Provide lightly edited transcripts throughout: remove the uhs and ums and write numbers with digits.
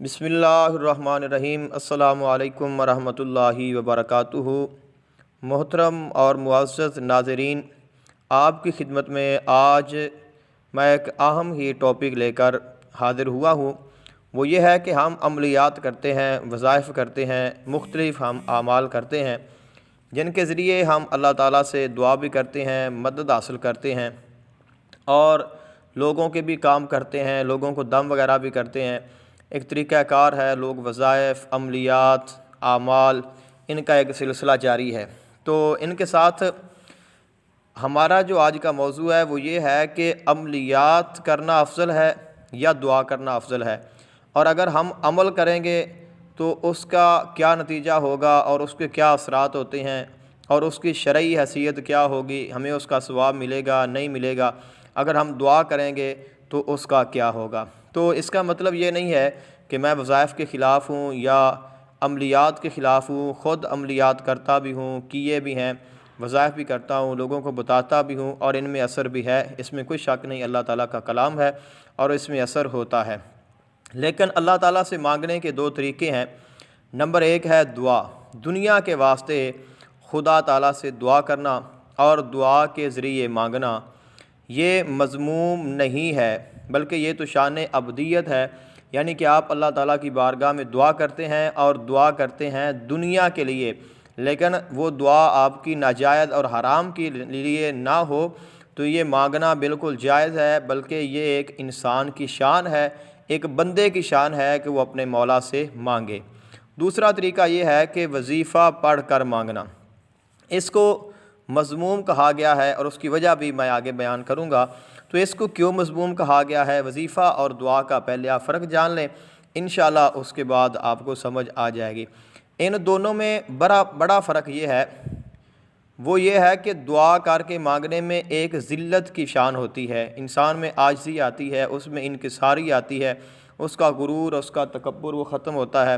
بسم اللہ الرحمن الرحیم۔ السلام علیکم ورحمۃ اللہ وبرکاتہ۔ محترم اور معزز ناظرین، آپ کی خدمت میں آج میں ایک اہم ہی ٹاپک لے کر حاضر ہوا ہوں۔ وہ یہ ہے کہ ہم عملیات کرتے ہیں، وظائف کرتے ہیں، مختلف ہم اعمال کرتے ہیں جن کے ذریعے ہم اللہ تعالیٰ سے دعا بھی کرتے ہیں، مدد حاصل کرتے ہیں اور لوگوں کے بھی کام کرتے ہیں، لوگوں کو دم وغیرہ بھی کرتے ہیں۔ ایک طریقہ کار ہے، لوگ وظائف، عملیات، اعمال، ان کا ایک سلسلہ جاری ہے۔ تو ان کے ساتھ ہمارا جو آج کا موضوع ہے وہ یہ ہے کہ عملیات کرنا افضل ہے یا دعا کرنا افضل ہے، اور اگر ہم عمل کریں گے تو اس کا کیا نتیجہ ہوگا اور اس کے کیا اثرات ہوتے ہیں اور اس کی شرعی حیثیت کیا ہوگی، ہمیں اس کا ثواب ملے گا نہیں ملے گا۔ اگر ہم دعا کریں گے تو اس کا کیا ہوگا۔ تو اس کا مطلب یہ نہیں ہے کہ میں وظائف کے خلاف ہوں یا عملیات کے خلاف ہوں۔ خود عملیات کرتا بھی ہوں، کیے بھی ہیں، وظائف بھی کرتا ہوں، لوگوں کو بتاتا بھی ہوں، اور ان میں اثر بھی ہے، اس میں کوئی شک نہیں، اللہ تعالیٰ کا کلام ہے اور اس میں اثر ہوتا ہے۔ لیکن اللہ تعالیٰ سے مانگنے کے دو طریقے ہیں۔ نمبر ایک ہے دعا، دنیا کے واسطے خدا تعالیٰ سے دعا کرنا اور دعا کے ذریعے مانگنا، یہ مذموم نہیں ہے بلکہ یہ تو شان ابدیت ہے، یعنی کہ آپ اللہ تعالیٰ کی بارگاہ میں دعا کرتے ہیں اور دعا کرتے ہیں دنیا کے لیے، لیکن وہ دعا آپ کی ناجائز اور حرام کے لیے نہ ہو تو یہ مانگنا بالکل جائز ہے، بلکہ یہ ایک انسان کی شان ہے، ایک بندے کی شان ہے کہ وہ اپنے مولا سے مانگے۔ دوسرا طریقہ یہ ہے کہ وظیفہ پڑھ کر مانگنا، اس کو مذموم کہا گیا ہے اور اس کی وجہ بھی میں آگے بیان کروں گا۔ تو اس کو کیوں مذموم کہا گیا ہے، وظیفہ اور دعا کا پہلے آپ فرق جان لیں، انشاءاللہ اس کے بعد آپ کو سمجھ آ جائے گی۔ ان دونوں میں بڑا فرق یہ ہے، وہ یہ ہے کہ دعا کر کے مانگنے میں ایک ذلت کی شان ہوتی ہے، انسان میں عاجزی آتی ہے، اس میں انکساری آتی ہے، اس کا غرور، اس کا تکبر وہ ختم ہوتا ہے،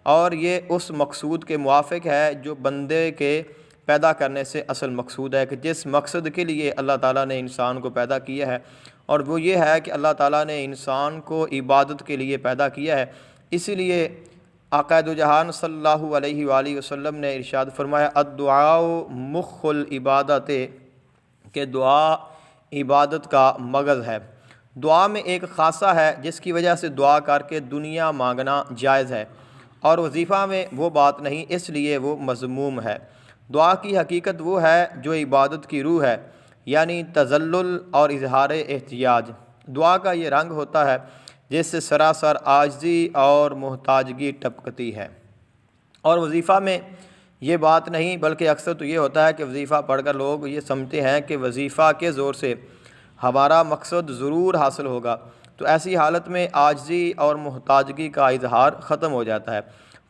اور یہ اس مقصود کے موافق ہے جو بندے کے پیدا کرنے سے اصل مقصود ہے، کہ جس مقصد کے لیے اللہ تعالیٰ نے انسان کو پیدا کیا ہے، اور وہ یہ ہے کہ اللہ تعالیٰ نے انسان کو عبادت کے لیے پیدا کیا ہے۔ اسی لیے آقا دو جہان صلی اللہ علیہ وآلہ وسلم نے ارشاد فرمایا الدعاء مخ العبادت، کہ دعا عبادت کا مغز ہے۔ دعا میں ایک خاصہ ہے جس کی وجہ سے دعا کر کے دنیا مانگنا جائز ہے، اور وظیفہ میں وہ بات نہیں، اس لیے وہ مذموم ہے۔ دعا کی حقیقت وہ ہے جو عبادت کی روح ہے، یعنی تذلل اور اظہار احتیاج۔ دعا کا یہ رنگ ہوتا ہے جس سے سراسر عاجزی اور محتاجگی ٹپکتی ہے، اور وظیفہ میں یہ بات نہیں، بلکہ اکثر تو یہ ہوتا ہے کہ وظیفہ پڑھ کر لوگ یہ سمجھتے ہیں کہ وظیفہ کے زور سے ہمارا مقصد ضرور حاصل ہوگا، تو ایسی حالت میں عاجزی اور محتاجگی کا اظہار ختم ہو جاتا ہے۔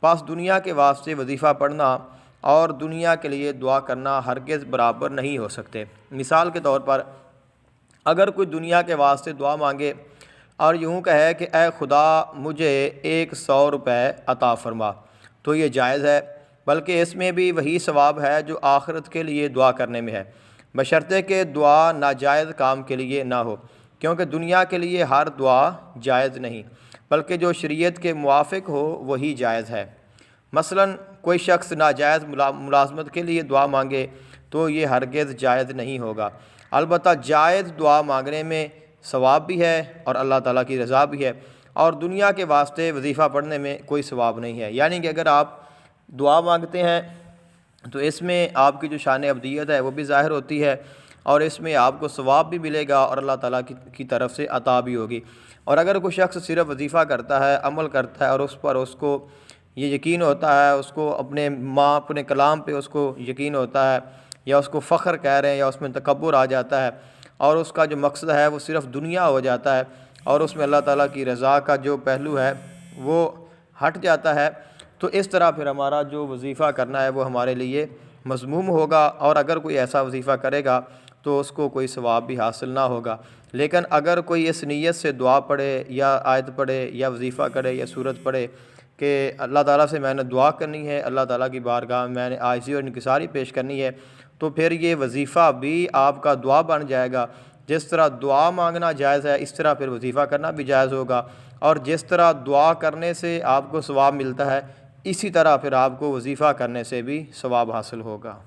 پس دنیا کے واسطے وظیفہ پڑھنا اور دنیا کے لیے دعا کرنا ہرگز برابر نہیں ہو سکتے۔ مثال کے طور پر اگر کوئی دنیا کے واسطے دعا مانگے اور یوں کہے کہ اے خدا مجھے 100 روپے عطا فرما، تو یہ جائز ہے، بلکہ اس میں بھی وہی ثواب ہے جو آخرت کے لیے دعا کرنے میں ہے، بشرطے کہ دعا ناجائز کام کے لیے نہ ہو، کیونکہ دنیا کے لیے ہر دعا جائز نہیں، بلکہ جو شریعت کے موافق ہو وہی جائز ہے۔ مثلا کوئی شخص ناجائز ملازمت کے لیے دعا مانگے تو یہ ہرگز جائز نہیں ہوگا۔ البتہ جائز دعا مانگنے میں ثواب بھی ہے اور اللہ تعالیٰ کی رضا بھی ہے، اور دنیا کے واسطے وظیفہ پڑھنے میں کوئی ثواب نہیں ہے۔ یعنی کہ اگر آپ دعا مانگتے ہیں تو اس میں آپ کی جو شان ابدیت ہے وہ بھی ظاہر ہوتی ہے، اور اس میں آپ کو ثواب بھی ملے گا اور اللہ تعالیٰ کی طرف سے عطا بھی ہوگی۔ اور اگر کوئی شخص صرف وظیفہ کرتا ہے، عمل کرتا ہے، اور اس پر اس کو یہ یقین ہوتا ہے، اس کو اپنے کلام پہ اس کو یقین ہوتا ہے، یا اس کو فخر کہہ رہے ہیں، یا اس میں تکبر آ جاتا ہے، اور اس کا جو مقصد ہے وہ صرف دنیا ہو جاتا ہے، اور اس میں اللہ تعالیٰ کی رضا کا جو پہلو ہے وہ ہٹ جاتا ہے، تو اس طرح پھر ہمارا جو وظیفہ کرنا ہے وہ ہمارے لیے مذموم ہوگا، اور اگر کوئی ایسا وظیفہ کرے گا تو اس کو کوئی ثواب بھی حاصل نہ ہوگا۔ لیکن اگر کوئی اس نیت سے دعا پڑھے یا آیت پڑھے یا وظیفہ کرے یا سورت پڑھے کہ اللہ تعالیٰ سے میں نے دعا کرنی ہے، اللہ تعالیٰ کی بارگاہ میں نے عاجزی اور انکساری پیش کرنی ہے، تو پھر یہ وظیفہ بھی آپ کا دعا بن جائے گا۔ جس طرح دعا مانگنا جائز ہے، اس طرح پھر وظیفہ کرنا بھی جائز ہوگا، اور جس طرح دعا کرنے سے آپ کو ثواب ملتا ہے، اسی طرح پھر آپ کو وظیفہ کرنے سے بھی ثواب حاصل ہوگا۔